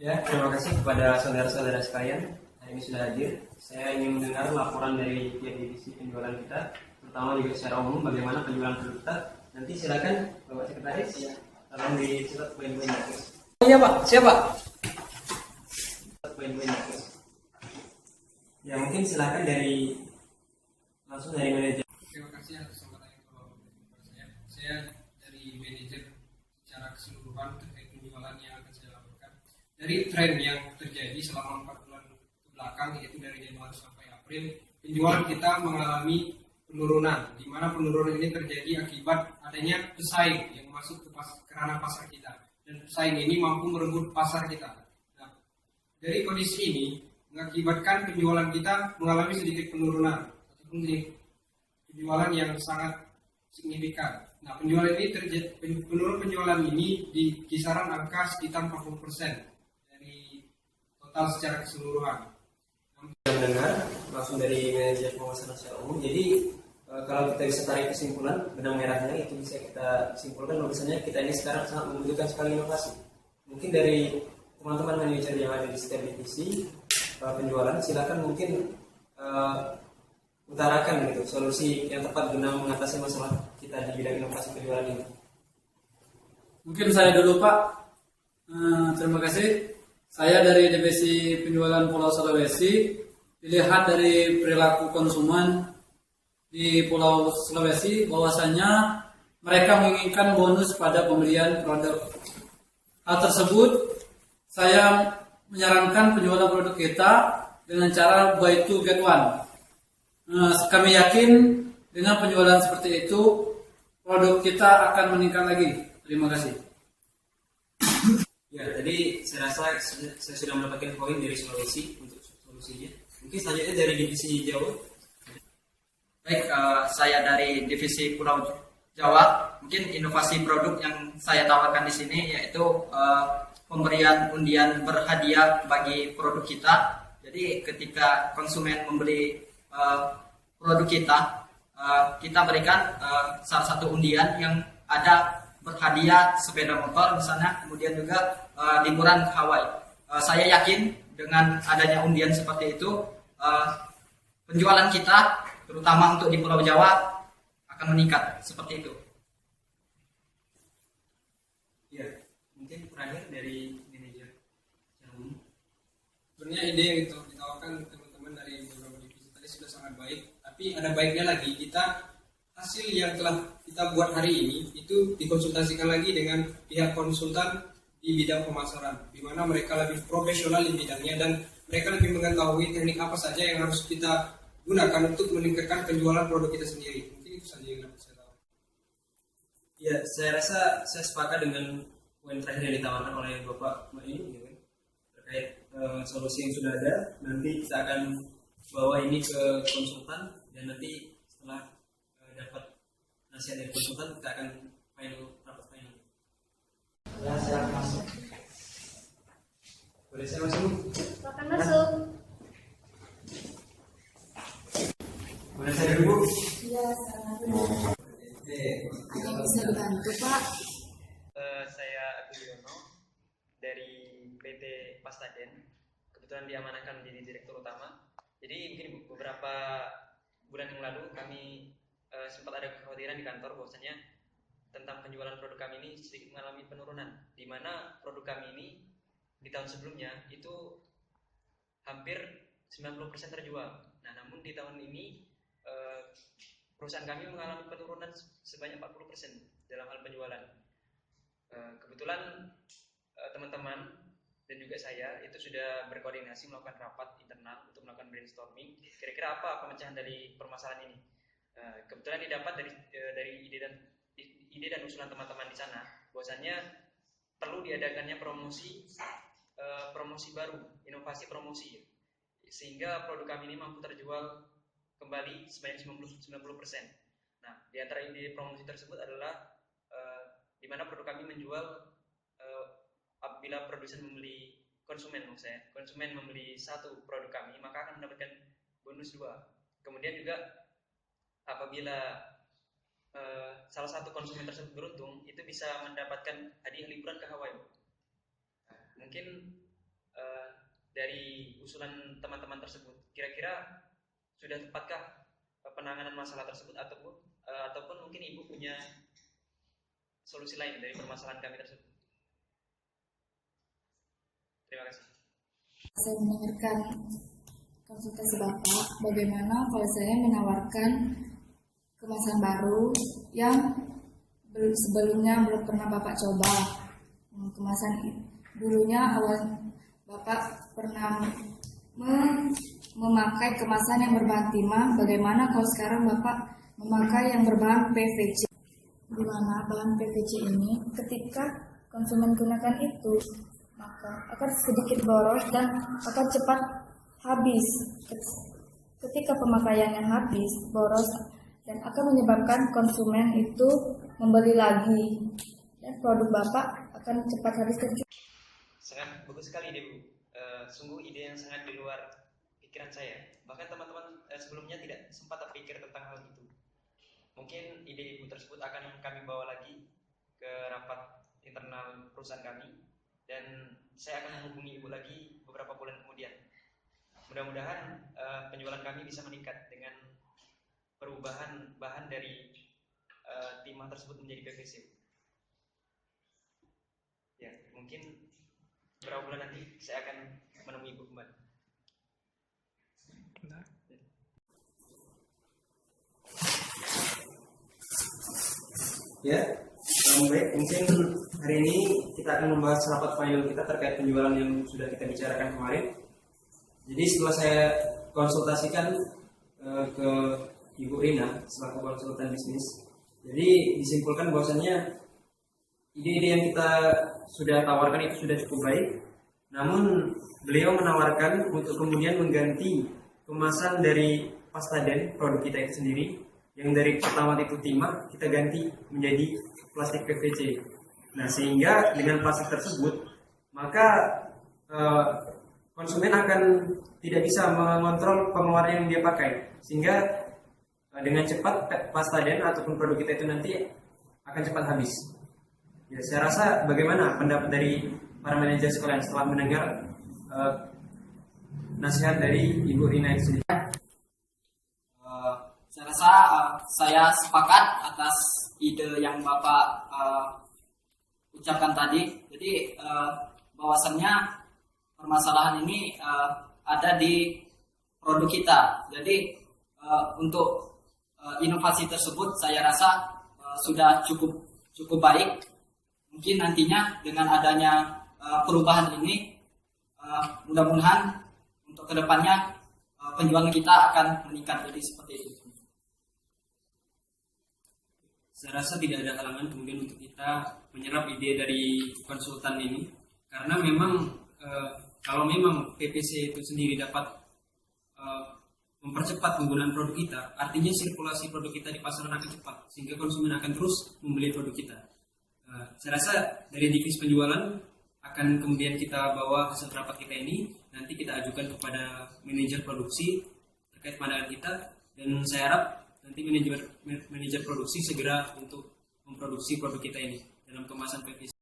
Ya, terima kasih kepada saudara-saudara sekalian. Hari ini sudah hadir. Saya ingin mendengar laporan dari tiap divisi penjualan kita, terutama juga secara umum bagaimana penjualan produk kita. Nanti silakan Bapak Sekretaris, ya, tolong dicatat poin-poinnya. Iya Pak, siapa? Poin-poinnya. Ya mungkin silakan langsung dari manajer. Terima kasih atas kesempatan yang telah memberikan kepada saya. Saya dari manajer secara keseluruhan terkait penjualan yang akan saya lakukan. Dari tren yang terjadi selama 4 bulan kebelakang, yaitu dari Januari sampai April, penjualan kita mengalami penurunan, di mana penurunan ini terjadi akibat adanya pesaing yang masuk ke ranah pasar kita, dan pesaing ini mampu merebut pasar kita. Nah, dari kondisi ini mengakibatkan penjualan kita mengalami sedikit penurunan ataupun penjualan yang sangat signifikan. Nah, penjualan ini penurunan penjualan ini di kisaran angka sekitar 40% dari total secara keseluruhan. Yang mendengar langsung dari manajer pemasaran secara umum. Jadi kalau kita bisa tarik kesimpulan benang merahnya, itu bisa kita simpulkan bahwasanya kita ini sekarang sangat membutuhkan sekali inovasi. Mungkin dari teman-teman manajer yang ada di setiap divisi penjualan, silakan mungkin utarakan gitu solusi yang tepat guna mengatasi masalah kita di bidang inovasi penjualan ini. Mungkin saya dulu Pak. Terima kasih. Saya dari divisi penjualan Pulau Sulawesi. Dilihat dari perilaku konsumen di Pulau Sulawesi, bahwasanya mereka menginginkan bonus pada pembelian produk. Hal tersebut saya menyarankan penjualan produk kita dengan cara buy two get one. Kami yakin dengan penjualan seperti itu produk kita akan meningkat lagi. Terima kasih. Ya, tadi saya rasa saya sudah mendapatkan poin dari Sulawesi untuk solusinya. Mungkin selanjutnya dari divisi Jawa. Baik, saya dari divisi Pulau Jawa. Mungkin inovasi produk yang saya tawarkan di sini yaitu pemberian undian berhadiah bagi produk kita. Jadi ketika konsumen membeli produk kita, kita berikan salah satu undian yang ada berhadiah sepeda motor misalnya, kemudian juga liburan ke Hawaii. Saya yakin dengan adanya undian seperti itu, penjualan kita terutama untuk di Pulau Jawa akan meningkat seperti itu. Ya, mungkin terakhir dari manajer yang umum. Sebenarnya ide yang ditawarkan teman-teman dari beberapa divisi tadi sudah sangat baik, tapi ada baiknya lagi hasil yang telah kita buat hari ini itu dikonsultasikan lagi dengan pihak konsultan di bidang pemasaran, di mana mereka lebih profesional di bidangnya dan mereka lebih mengetahui teknik apa saja yang harus kita gunakan untuk meningkatkan penjualan produk kita sendiri. Mungkin itu saja yang dapat saya tahu. Ya, saya rasa saya sepakat dengan poin terakhir yang ditawarkan oleh Bapak Mbak ini, gitu, terkait solusi yang sudah ada. Nanti kita akan bawa ini ke konsultan dan nanti setelah dapat nasihat dari konsultan kita akan rapat final. Ya, saya masuk. Boleh saya masuk? Silakan masuk. Boleh saya dulu? Iya, selamat. Ada yang bisa dibantu Pak? Saya Agus Yono dari PT Pastaden. Kebetulan diamanahkan menjadi direktur utama. Jadi mungkin beberapa bulan yang lalu kami sempat ada kekhawatiran di kantor bahwasanya tentang penjualan produk kami ini sedikit mengalami penurunan, di mana produk kami ini di tahun sebelumnya itu hampir 90% terjual. Nah, namun di tahun ini perusahaan kami mengalami penurunan sebanyak 40% dalam hal penjualan. Kebetulan teman-teman dan juga saya itu sudah berkoordinasi melakukan rapat internal untuk melakukan brainstorming. Kira-kira apa pemecahan dari permasalahan ini? Kebetulan didapat dari ide dan usulan teman-teman di sana, bahwasannya perlu diadakannya promosi baru, inovasi promosi, sehingga produk kami ini mampu terjual kembali sebanyak 90%. Nah, di antara ide promosi tersebut adalah di mana produk kami menjual apabila konsumen membeli satu produk kami, maka akan mendapatkan bonus 2. Kemudian juga apabila salah satu konsumen tersebut beruntung, itu bisa mendapatkan hadiah liburan ke Hawaii. Mungkin dari usulan teman-teman tersebut, kira-kira sudah tepatkah penanganan masalah tersebut ataupun mungkin Ibu punya solusi lain dari permasalahan kami tersebut? Terima kasih. Saya mendengarkan konsultasi Bapak, bagaimana kalau saya menawarkan kemasan baru yang sebelumnya belum pernah Bapak coba. Kemasan dulunya awal Bapak pernah memakai kemasan yang berbahan timah, bagaimana kalau sekarang Bapak memakai yang berbahan PVC? Di mana bahan PVC ini ketika konsumen gunakan itu, maka akan sedikit boros dan akan cepat habis. Ketika pemakaiannya habis, boros, dan akan menyebabkan konsumen itu membeli lagi, dan produk Bapak akan cepat habis. Sangat bagus sekali ide Bu. Sungguh ide yang sangat di luar pikiran saya. Bahkan teman-teman sebelumnya tidak sempat terpikir tentang hal itu. Mungkin ide Ibu tersebut akan kami bawa lagi ke rapat internal perusahaan kami, dan saya akan menghubungi Ibu lagi beberapa bulan kemudian. Mudah-mudahan penjualan kami bisa meningkat dengan perubahan bahan dari timah tersebut menjadi PVC. Ya, mungkin beberapa bulan nanti saya akan menemui Ibu kembali. Ya, baik. Mungkin hari ini kita akan membahas rapat final kita terkait penjualan yang sudah kita bicarakan kemarin. Jadi setelah saya konsultasikan ke Ibu Rina selaku konsultan bisnis, jadi disimpulkan bahwasannya ide-ide yang kita sudah tawarkan itu sudah cukup baik. Namun beliau menawarkan untuk kemudian mengganti kemasan dari pasta den produk kita itu sendiri, yang dari pertama itu timah, kita ganti menjadi plastik PVC. Nah, sehingga dengan plastik tersebut, maka konsumen akan tidak bisa mengontrol pengeluaran yang dia pakai, sehingga dengan cepat pasta den ataupun produk kita itu nanti akan cepat habis. Ya, saya rasa bagaimana pendapat dari para manajer sekalian setelah mendengar nasihat dari Ibu Rina itu sendiri? Saya rasa saya sepakat atas ide yang Bapak ucapkan tadi. Jadi bahwasannya permasalahan ini ada di produk kita. Jadi untuk inovasi tersebut saya rasa sudah cukup baik. Mungkin nantinya dengan adanya perubahan ini, mudah-mudahan untuk kedepannya penjualan kita akan meningkat. Jadi seperti itu. Saya rasa tidak ada halangan kemudian untuk kita menyerap ide dari konsultan ini, karena memang kalau memang PVC itu sendiri dapat mempercepat penggunaan produk kita, artinya sirkulasi produk kita di pasaran akan cepat, sehingga konsumen akan terus membeli produk kita. Saya rasa dari divisi penjualan akan kemudian kita bawa hasil rapat kita ini, nanti kita ajukan kepada manajer produksi terkait pandangan kita, dan saya harap nanti manajer produksi segera untuk memproduksi produk kita ini dalam kemasan PVC.